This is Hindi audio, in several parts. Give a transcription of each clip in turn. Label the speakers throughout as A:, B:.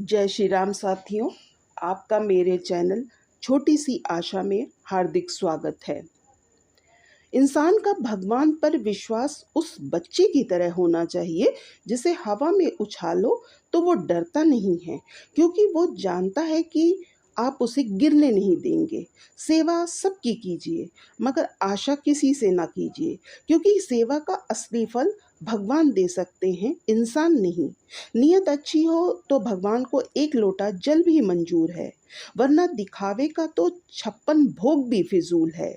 A: जय श्री राम साथियों, आपका मेरे चैनल छोटी सी आशा में हार्दिक स्वागत है। इंसान का भगवान पर विश्वास उस बच्चे की तरह होना चाहिए जिसे हवा में उछालो तो वो डरता नहीं है, क्योंकि वो जानता है कि आप उसे गिरने नहीं देंगे। सेवा सबकी कीजिए, मगर आशा किसी से ना कीजिए, क्योंकि सेवा का असली फल भगवान दे सकते हैं, इंसान नहीं। नियत अच्छी हो तो भगवान को एक लोटा जल भी मंजूर है, वरना दिखावे का तो 56 भोग भी फिजूल है।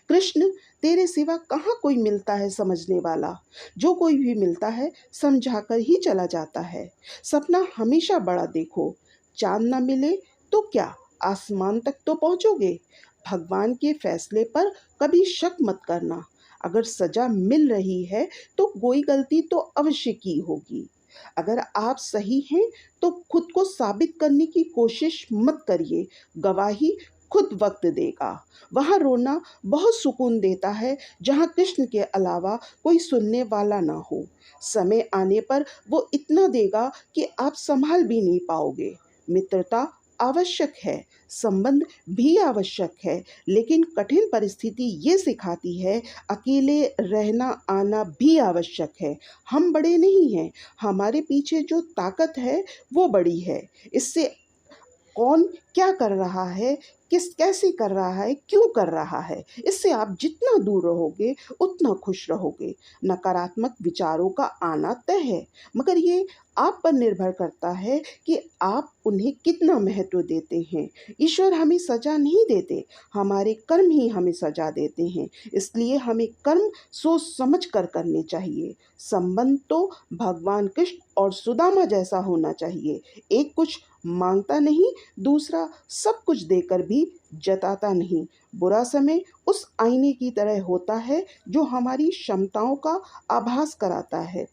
A: कृष्ण, तेरे सिवा कहाँ कोई मिलता है समझने वाला। जो कोई भी मिलता है समझाकर ही चला जाता है। सपना हमेशा बड़ा देखो। चांद ना मिले तो क्या, आसमान तक तो पहुंचोगे। भगवान के फैसले पर कभी शक मत करना। अगर सजा मिल रही है तो कोई गलती तो अवश्य की होगी। अगर आप सही हैं तो खुद को साबित करने की कोशिश मत करिए। गवाही खुद वक्त देगा। वहाँ रोना बहुत सुकून देता है, जहाँ कृष्ण के अलावा कोई सुनने वाला ना हो। समय आने पर वो इतना देगा कि आप संभाल भी नहीं पाओगे। मित्रता आवश्यक है, संबंध भी आवश्यक है, लेकिन कठिन परिस्थिति ये सिखाती है अकेले रहना आना भी आवश्यक है। हम बड़े नहीं हैं, हमारे पीछे जो ताकत है वो बड़ी है। इससे कौन क्या कर रहा है, किस कैसे कर रहा है, क्यों कर रहा है, इससे आप जितना दूर रहोगे उतना खुश रहोगे। नकारात्मक विचारों का आना तय है, मगर ये आप पर निर्भर करता है कि आप उन्हें कितना महत्व देते हैं। ईश्वर हमें सजा नहीं देते, हमारे कर्म ही हमें सजा देते हैं। इसलिए हमें कर्म सोच समझ कर करने चाहिए। संबंध तो भगवान कृष्ण और सुदामा जैसा होना चाहिए। एक कुछ मांगता नहीं, दूसरा सब कुछ देकर भी जताता नहीं। बुरा समय उस आईने की तरह होता है जो हमारी क्षमताओं का आभास कराता है।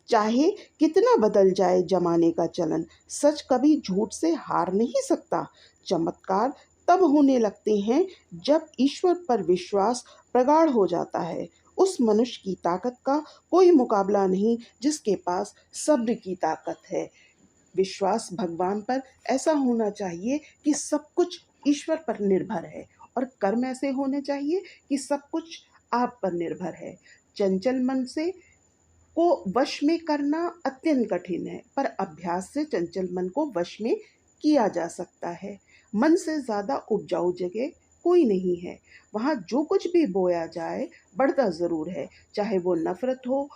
A: चाहे कितना बदल जाए जमाने का चलन, सच कभी झूठ से हार नहीं सकता। चमत्कार तब होने लगते हैं जब ईश्वर पर विश्वास प्रगाढ़ हो जाता है। उस मनुष्य की ताकत का कोई मुकाबला नहीं जिसके पास सब्र की ताकत है। विश्वास भगवान पर ऐसा होना चाहिए कि सब कुछ ईश्वर पर निर्भर है, और कर्म ऐसे होने चाहिए कि सब कुछ आप पर निर्भर है। चंचल मन से को वश में करना अत्यंत कठिन है, पर अभ्यास से चंचल मन को वश में किया जा सकता है। मन से ज्यादा उपजाऊ जगह कोई नहीं है। वहाँ जो कुछ भी बोया जाए बढ़ता जरूर है, चाहे वो नफरत हो,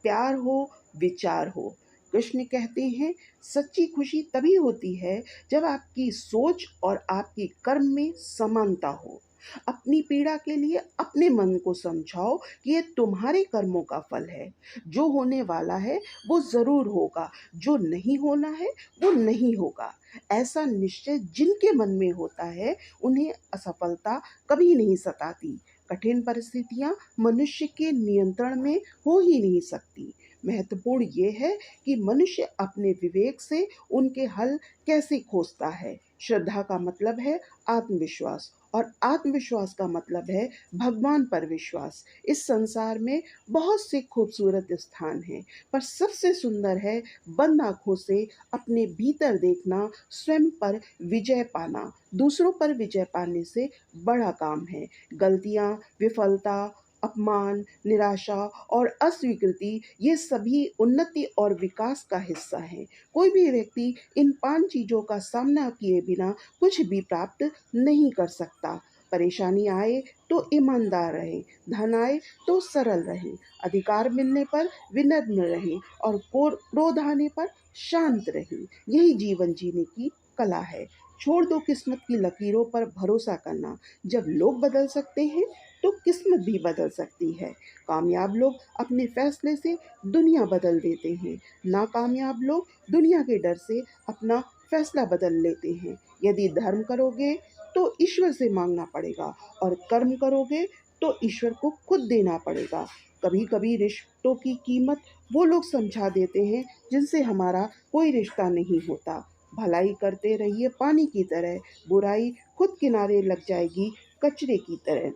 A: प्यार हो, विचार हो। कृष्ण कहते हैं, सच्ची खुशी तभी होती है जब आपकी सोच और आपकी कर्म में समानता हो। अपनी पीड़ा के लिए अपने मन को समझाओ कि ये तुम्हारे कर्मों का फल है। जो होने वाला है वो जरूर होगा, जो नहीं होना है वो नहीं होगा। ऐसा निश्चय जिनके मन में होता है उन्हें असफलता कभी नहीं सताती। कठिन परिस्थितियां मनुष्य के नियंत्रण में हो ही नहीं सकती। महत्वपूर्ण ये है कि मनुष्य अपने विवेक से उनके हल कैसे खोजता है। श्रद्धा का मतलब है आत्मविश्वास, और आत्मविश्वास का मतलब है भगवान पर विश्वास। इस संसार में बहुत से खूबसूरत स्थान हैं, पर सबसे सुंदर है बंद आंखों से अपने भीतर देखना, स्वयं पर विजय पाना। दूसरों पर विजय पाने से बड़ा काम है। गलतियां, विफलता, अपमान, निराशा और अस्वीकृति, ये सभी उन्नति और विकास का हिस्सा है। कोई भी व्यक्ति इन 5 चीजों का सामना किए बिना कुछ भी प्राप्त नहीं कर सकता। परेशानी आए तो ईमानदार रहें, धन आए तो सरल रहें, अधिकार मिलने पर विनम्र रहें, और क्रोध आने पर शांत रहें। यही जीवन जीने की कला है। छोड़ दो किस्मत की लकीरों पर भरोसा करना। जब लोग बदल सकते हैं तो किस्मत भी बदल सकती है। कामयाब लोग अपने फैसले से दुनिया बदल देते हैं, नाकामयाब लोग दुनिया के डर से अपना फैसला बदल लेते हैं। यदि धर्म करोगे तो ईश्वर से मांगना पड़ेगा, और कर्म करोगे तो ईश्वर को खुद देना पड़ेगा। कभी कभी रिश्तों की कीमत वो लोग समझा देते हैं जिनसे हमारा कोई रिश्ता नहीं होता। भलाई करते रहिए पानी की तरह, बुराई खुद किनारे लग जाएगी कचरे की तरह।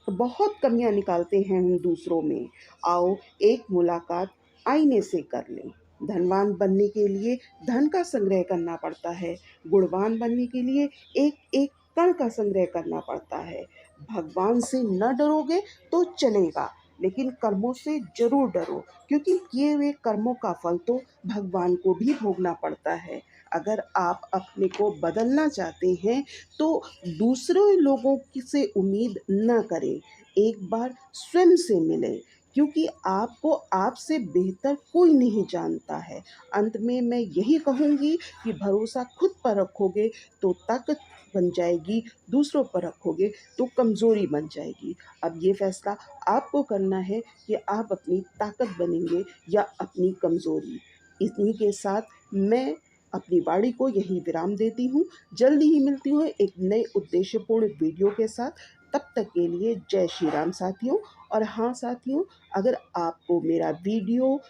A: बहुत कमियां निकालते हैं हम दूसरों में। आओ एक मुलाकात आईने से कर लें। धनवान बनने के लिए धन का संग्रह करना पड़ता है, गुणवान बनने के लिए एक-एक कण का संग्रह करना पड़ता है। भगवान से न डरोगे तो चलेगा, लेकिन कर्मों से ज़रूर डरो, क्योंकि किए हुए कर्मों का फल तो भगवान को भी भोगना पड़ता है। अगर आप अपने को बदलना चाहते हैं, तो दूसरे लोगों की से उम्मीद न करें। एक बार स्वयं से मिलें, क्योंकि आपको आपसे बेहतर कोई नहीं जानता है। अंत में मैं यही कहूँगी कि भरोसा खुद पर रखोगे तो ताकत बन जाएगी, दूसरों पर रखोगे तो कमज़ोरी बन जाएगी। अब ये फ़ैसला आपको करना है कि आप अपनी ताकत बनेंगे या अपनी कमज़ोरी। इन्हीं के साथ मैं अपनी वाणी को यहीं विराम देती हूँ। जल्दी ही मिलती हूँ एक नए उद्देश्यपूर्ण वीडियो के साथ। तब तक के लिए जय श्री राम साथियों। और हाँ साथियों, अगर आपको मेरा वीडियो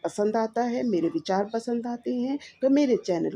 A: पसंद आता है, मेरे विचार पसंद आते हैं, तो मेरे चैनल